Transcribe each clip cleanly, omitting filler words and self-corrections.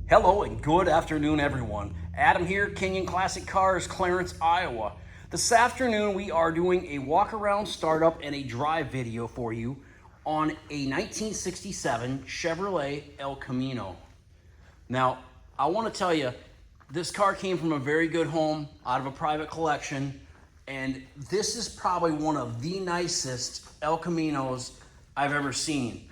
Hello and good afternoon, everyone. Adam here, Kinion Classic Cars, Clarence, Iowa. This afternoon we are doing a walk-around startup and a drive video for you on a 1967 Chevrolet El Camino. Now, I want to tell you, this car came from a very good home out of a private collection, and this is probably one of the nicest El Caminos I've ever seen.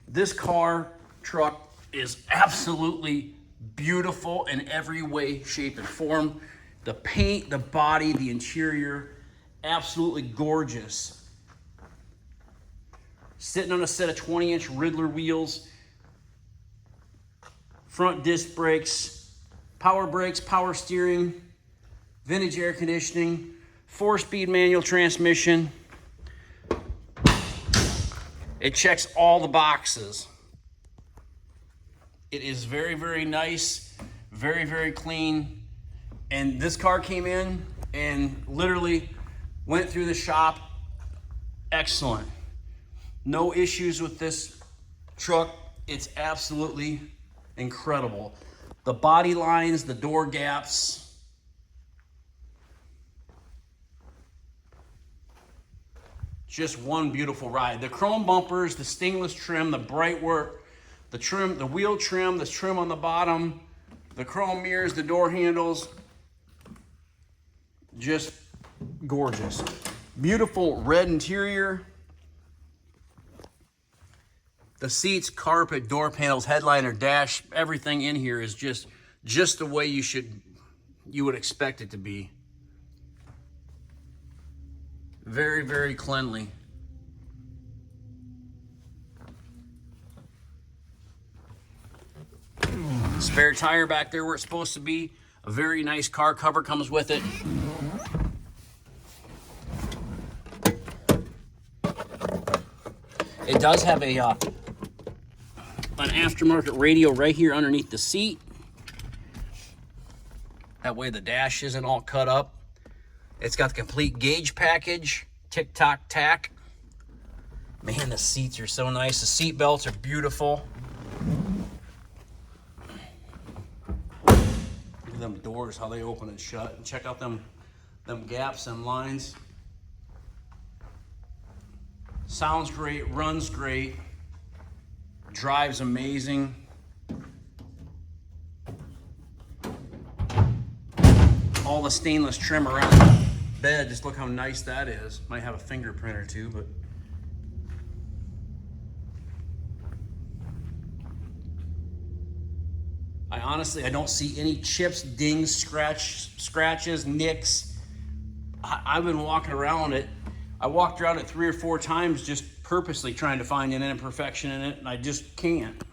This truck is absolutely beautiful in every way, shape, and form. The paint, the body, the interior, absolutely gorgeous. Sitting on a set of 20-inch Riddler wheels, front disc brakes, power steering, vintage air conditioning, 4-speed manual transmission. It checks all the boxes. It is very, very nice, very, very clean. And this car came in and literally went through the shop. Excellent. No issues with this truck. It's absolutely incredible. The body lines, the door gaps. Just one beautiful ride. The chrome bumpers, the stainless trim, the bright work, the trim, the wheel trim, the trim on the bottom, the chrome mirrors, the door handles, just gorgeous. Beautiful red interior. The seats, carpet, door panels, headliner, dash, everything in here is just the way you would expect it to be. Very, very cleanly. Spare tire back there where it's supposed to be. A very nice car cover comes with it. It does have an aftermarket radio right here underneath the seat. That way the dash isn't all cut up. It's got the complete gauge package, tick-tock-tack. Man, the seats are so nice. The seat belts are beautiful. Look at them doors, how they open and shut. And check out them gaps and lines. Sounds great, runs great, drives amazing. All the stainless trim around the bed, just look how nice that is. Might have a fingerprint or two, but I don't see any chips, dings, scratches, nicks. I've been walking around it. I walked around it 3 or 4 times just purposely trying to find an imperfection in it, and I just can't.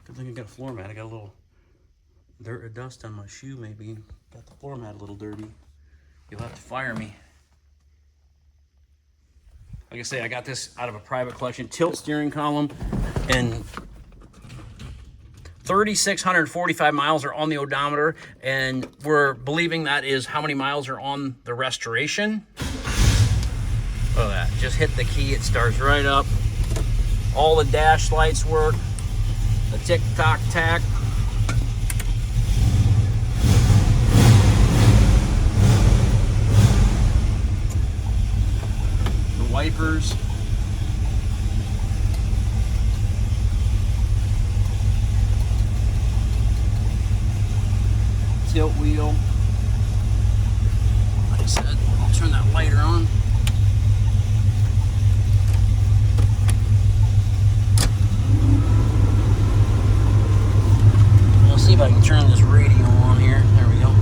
Good thing I got a floor mat. I got a little dirt or dust on my shoe maybe. Got the floor mat a little dirty. You'll have to fire me. Like I say, I got this out of a private collection. Tilt steering column, and 3,645 miles are on the odometer, and we're believing that is how many miles are on the restoration. Look at that. Just hit the key, it starts right up. All the dash lights work. The tick-tock-tack. Wipers. Tilt wheel. Like I said, I'll turn that lighter on. I'll see if I can turn this radio on here. There we go.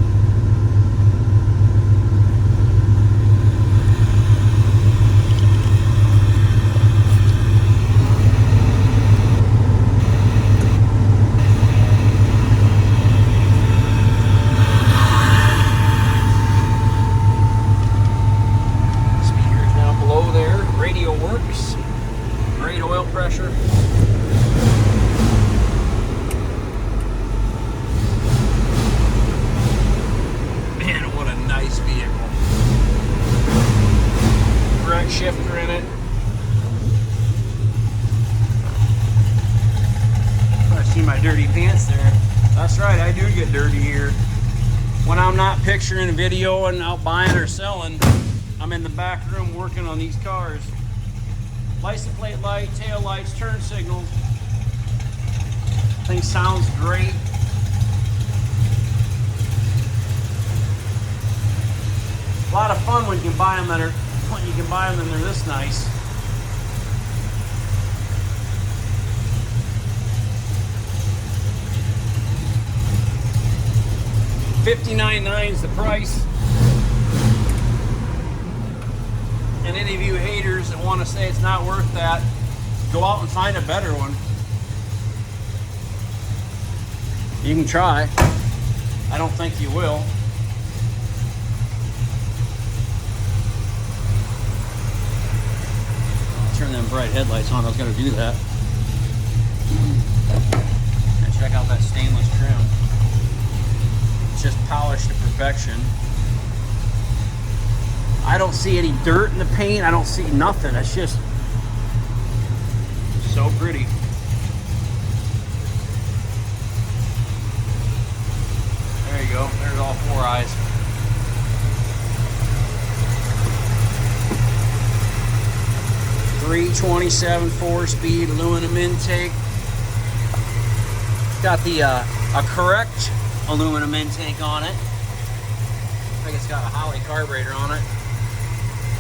dirty pants there. That's right, I do get dirty here. When I'm not picturing a video and out buying or selling, I'm in the back room working on these cars. License plate light, tail lights, turn signals. Thing sounds great. A lot of fun when you can buy them and they're this nice. $59.9 is the price. And any of you haters that want to say it's not worth that, go out and find a better one. You can try. I don't think you will. I'll turn them bright headlights on. I was going to do that. And check out that stainless trim. It's just polished to perfection. I don't see any dirt in the paint. I don't see nothing. It's just so pretty. There you go. There's all four eyes. .327 4-speed aluminum intake. Got the a correct aluminum intake on it. I think it's got a Holley carburetor on it.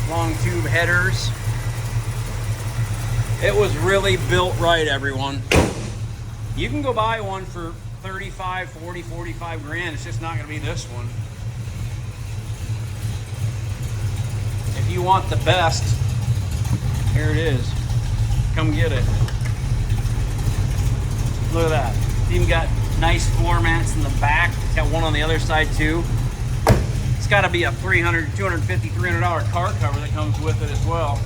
Long tube headers. It was really built right, everyone. You can go buy one for 35, 40, 45 grand. It's just not going to be this one. If you want the best, here it is. Come get it. Look at that. It's even got nice floor mats in the back. It's got one on the other side too. It's got to be a $250, $300 car cover that comes with it as well.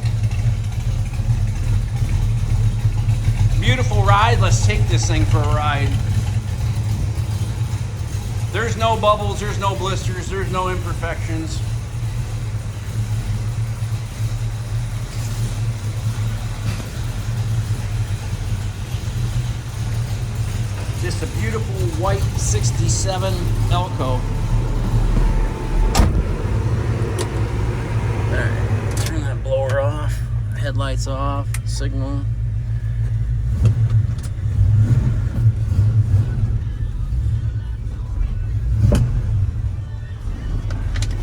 Beautiful ride. Let's take this thing for a ride. There's no bubbles, there's no blisters, there's no imperfections. Just a beautiful white 67 Elco. Alright, turn that blower off, headlights off, signal.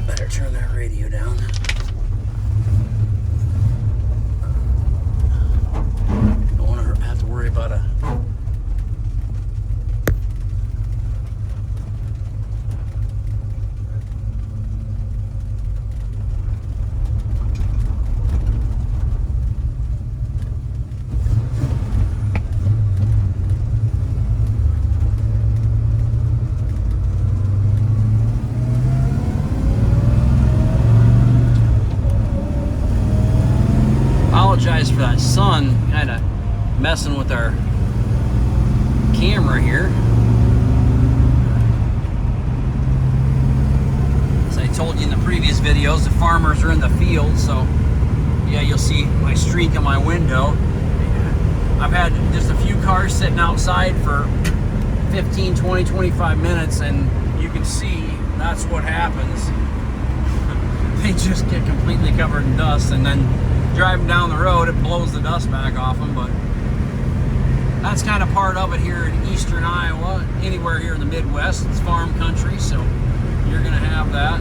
Better turn that radio down. Don't want to have to worry about a apologize for that sun kind of messing with our camera here. As I told you in the previous videos, the farmers are in the field, so yeah, you'll see my streak in my window. I've had just a few cars sitting outside for 15, 20, 25 minutes, and you can see that's what happens. They just get completely covered in dust, and then driving down the road, it blows the dust back off them. But that's kind of part of it here in eastern Iowa. Anywhere here in the Midwest, it's farm country, so you're gonna have that.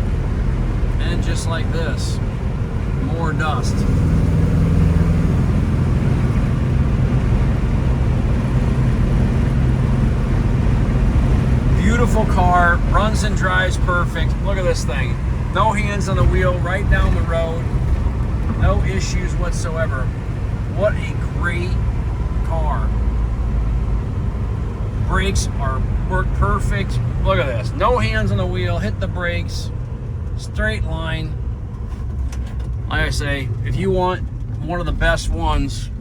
And just like this, more dust. Beautiful car, runs and drives perfect. Look at this thing. No hands on the wheel, right down the road. No issues whatsoever. What a great car. Brakes work perfect. Look at this. No hands on the wheel. Hit the brakes. Straight line. Like I say, if you want one of the best ones,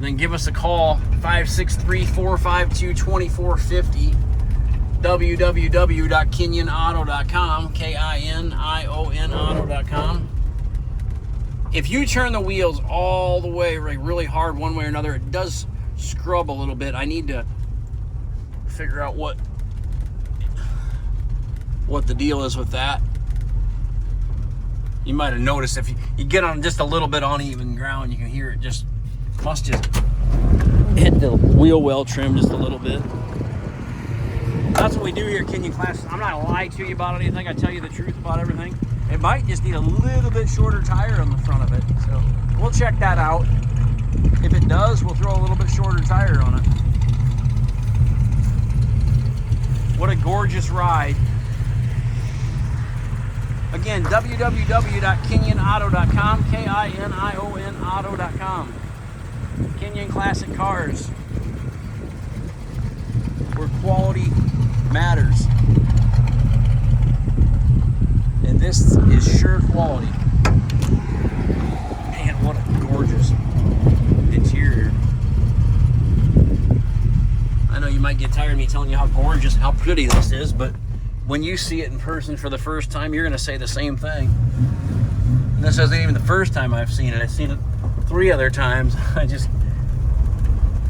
then give us a call. 563-452-2450. www.kinionauto.com. K-I-N-I-O-N auto.com. If you turn the wheels all the way, like really hard one way or another, it does scrub a little bit. I need to figure out what the deal is with that. You might have noticed if you get on just a little bit uneven ground, you can hear it must just hit the wheel well trim just a little bit. That's what we do here at Kinion Classics. I'm not gonna lie to you about anything. I tell you the truth about everything. It might just need a little bit shorter tire on the front of it. So we'll check that out. If it does, we'll throw a little bit shorter tire on it. What a gorgeous ride. Again, www.kinionauto.com, K-I-N-I-O-N auto.com. Kinion Classic Cars, where quality matters. And this is sure quality. Man, what a gorgeous interior. I know you might get tired of me telling you how gorgeous, how pretty this is, but when you see it in person for the first time, you're going to say the same thing. And this isn't even the first time I've seen it. I've seen it 3 other times. I just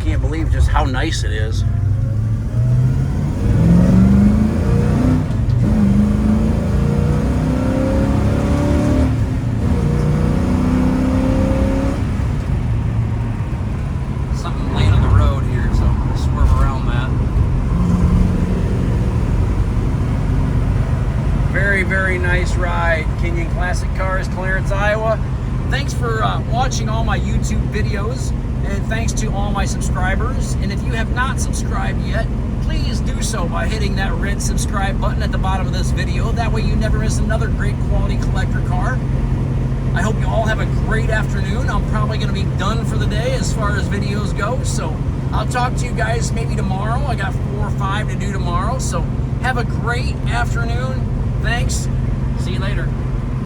can't believe just how nice it is. Something laying on the road here, so I'm going to swerve around that. Very, very nice ride. Kinion Classic Cars, Clarence, Iowa. Thanks for watching all my YouTube videos, and thanks to all my subscribers. And if you have not subscribed yet, please do so by hitting that red subscribe button at the bottom of this video. That way you never miss another great quality collector car. I hope you all have a great afternoon. I'm probably going to be done for the day as far as videos go, so I'll talk to you guys maybe tomorrow. I got 4 or 5 to do tomorrow, so have a great afternoon. Thanks. See you later.